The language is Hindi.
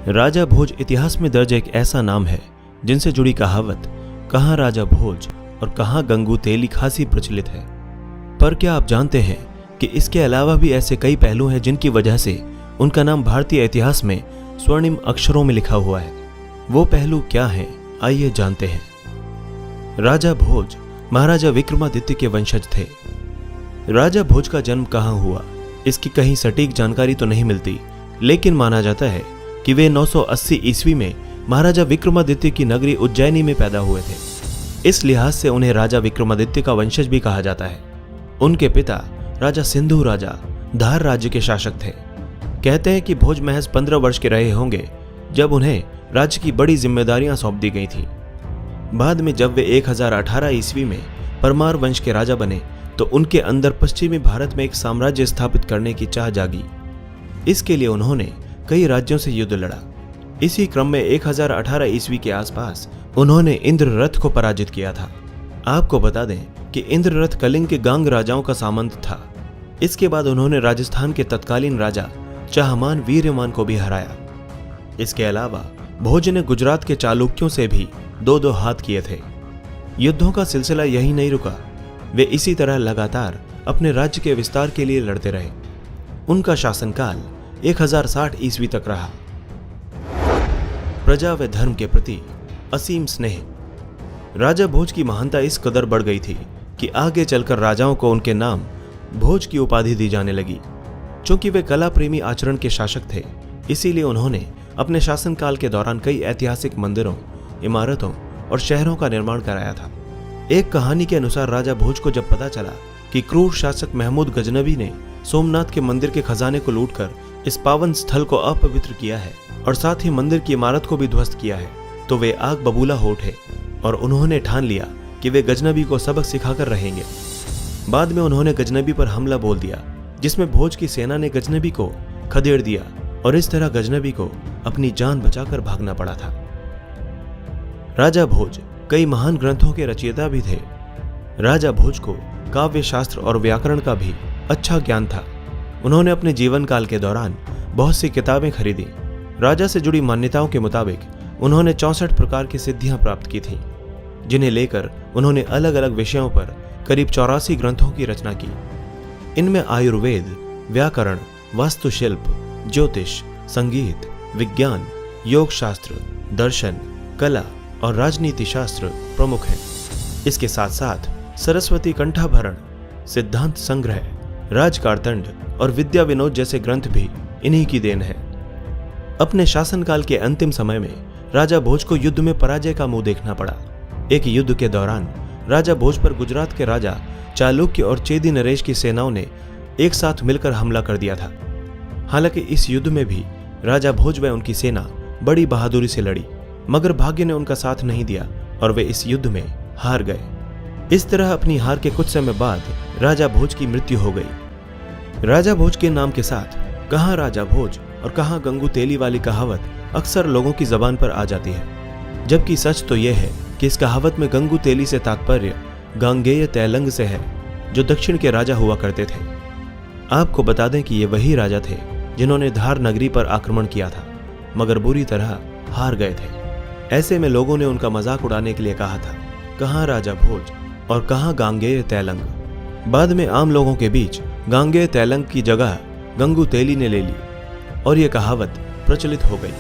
राजा भोज इतिहास में दर्ज एक ऐसा नाम है जिनसे जुड़ी कहावत कहाँ राजा भोज और कहाँ गंगू तेली खासी प्रचलित है। पर क्या आप जानते हैं कि इसके अलावा भी ऐसे कई पहलू हैं जिनकी वजह से उनका नाम भारतीय इतिहास में स्वर्णिम अक्षरों में लिखा हुआ है। वो पहलू क्या हैं, आइए जानते हैं। राजा भोज महाराजा विक्रमादित्य के वंशज थे। राजा भोज का जन्म कहाँ हुआ, इसकी कहीं सटीक जानकारी तो नहीं मिलती, लेकिन माना जाता है कि वे 980 ईस्वी में महाराजा विक्रमादित्य की नगरी उज्जैनी में पैदा हुए थे। इस लिहाज से उन्हें राजा विक्रमादित्य का वंशज भी कहा जाता है। उनके पिता राजा सिंधु राजा धार राज्य के शासक थे। कहते हैं कि भोज महज 15 वर्ष के रहे होंगे जब उन्हें राज्य की बड़ी जिम्मेदारियां सौंप दी गई थी। बाद में जब वे 1018 ईस्वी में परमार वंश के राजा बने तो उनके अंदर पश्चिमी भारत में एक साम्राज्य स्थापित करने की चाह जागी। इसके लिए उन्होंने कई राज्यों से युद्ध लड़ा। इसी क्रम में 1018 ईस्वी के आसपास उन्होंने इंद्ररथ को पराजित किया था। आपको बता दें कि इंद्ररथ कलिंग के गांग राजाओं का सामंत था। इसके बाद उन्होंने राजस्थान के तत्कालीन राजा चाहमान वीर्यमान को भी हराया। इसके अलावा भोज ने गुजरात के चालुक्यों से भी दो हाथ किए थे। युद्धों का सिलसिला यही नहीं रुका, वे इसी तरह लगातार अपने राज्य के विस्तार के लिए लड़ते रहे। उनका शासनकाल 1060 ईस्वी तक रहा। प्रजा व धर्म के प्रति असीम स्नेह। राजा भोज की महानता इस कदर बढ़ गई थी कि आगे चलकर राजाओं को उनके नाम भोज की उपाधि दी जाने लगी। चूंकि वे कला प्रेमी आचरण के शासक थे, इसीलिए उन्होंने अपने शासनकाल के दौरान कई ऐतिहासिक मंदिरों, इमारतों और शहरों का निर्माण कराया था। एक कहानी के अनुसार राजा भोज को जब पता चला कि क्रूर शासक महमूद गजनबी ने सोमनाथ के मंदिर के खजाने को लूटकर इस पावन स्थल को अपवित्र किया है और साथ ही मंदिर की इमारत को भी ध्वस्त किया है, तो वे आग बबूला हो उठे और उन्होंने ठान लिया कि वे गजनबी को सबक सिखाकर रहेंगे। बाद में उन्होंने गजनबी पर हमला बोल दिया, जिसमें भोज की सेना ने गजनबी को खदेड़ दिया और इस तरह गजनबी को अपनी जान बचाकर भागना पड़ा था। राजा भोज कई महान ग्रंथों के रचयिता भी थे। राजा भोज को काव्य शास्त्र और व्याकरण का भी अच्छा ज्ञान था। उन्होंने अपने जीवन काल के दौरान बहुत सी किताबें खरीदी। राजा से जुड़ी मान्यताओं के मुताबिक उन्होंने 64 प्रकार की सिद्धियां प्राप्त की थीं, जिन्हें लेकर उन्होंने अलग अलग विषयों पर करीब 84 ग्रंथों की रचना की। इनमें आयुर्वेद, व्याकरण, वास्तुशिल्प, ज्योतिष, संगीत, विज्ञान, योग शास्त्र, दर्शन, कला और राजनीति शास्त्र प्रमुख हैं। इसके साथ साथ सरस्वती कंठाभरण, सिद्धांत संग्रह, राजकारदंड और विद्या विनोद जैसे ग्रंथ भी इन्हीं की देन है। अपने शासनकाल के अंतिम समय में राजा भोज को युद्ध में पराजय का मुंह देखना पड़ा। एक युद्ध के दौरान राजा भोज पर गुजरात के राजा चालुक्य और चेदी नरेश की सेनाओं ने एक साथ मिलकर हमला कर दिया था। हालांकि इस युद्ध में भी राजा भोज व उनकी सेना बड़ी बहादुरी से लड़ी, मगर भाग्य ने उनका साथ नहीं दिया और वे इस युद्ध में हार गए। इस तरह अपनी हार के कुछ समय बाद राजा भोज की मृत्यु हो गई। राजा भोज के नाम के साथ कहाँ राजा भोज और कहाँ गंगू तेली वाली कहावत अक्सर लोगों की जबान पर आ जाती है, जबकि सच तो यह है कि इस कहावत में गंगू तेली से तात्पर्य गांगेय तैलंग से है, जो दक्षिण के राजा हुआ करते थे। आपको बता दें कि ये वही राजा थे जिन्होंने धार नगरी पर आक्रमण किया था, मगर बुरी तरह हार गए थे। ऐसे में लोगों ने उनका मजाक उड़ाने के लिए कहा था, कहाँ राजा भोज और कहाँ गांगेय तैलंग। बाद में आम लोगों के बीच गांगेय तैलंग की जगह गंगू तेली ने ले ली और यह कहावत प्रचलित हो गई।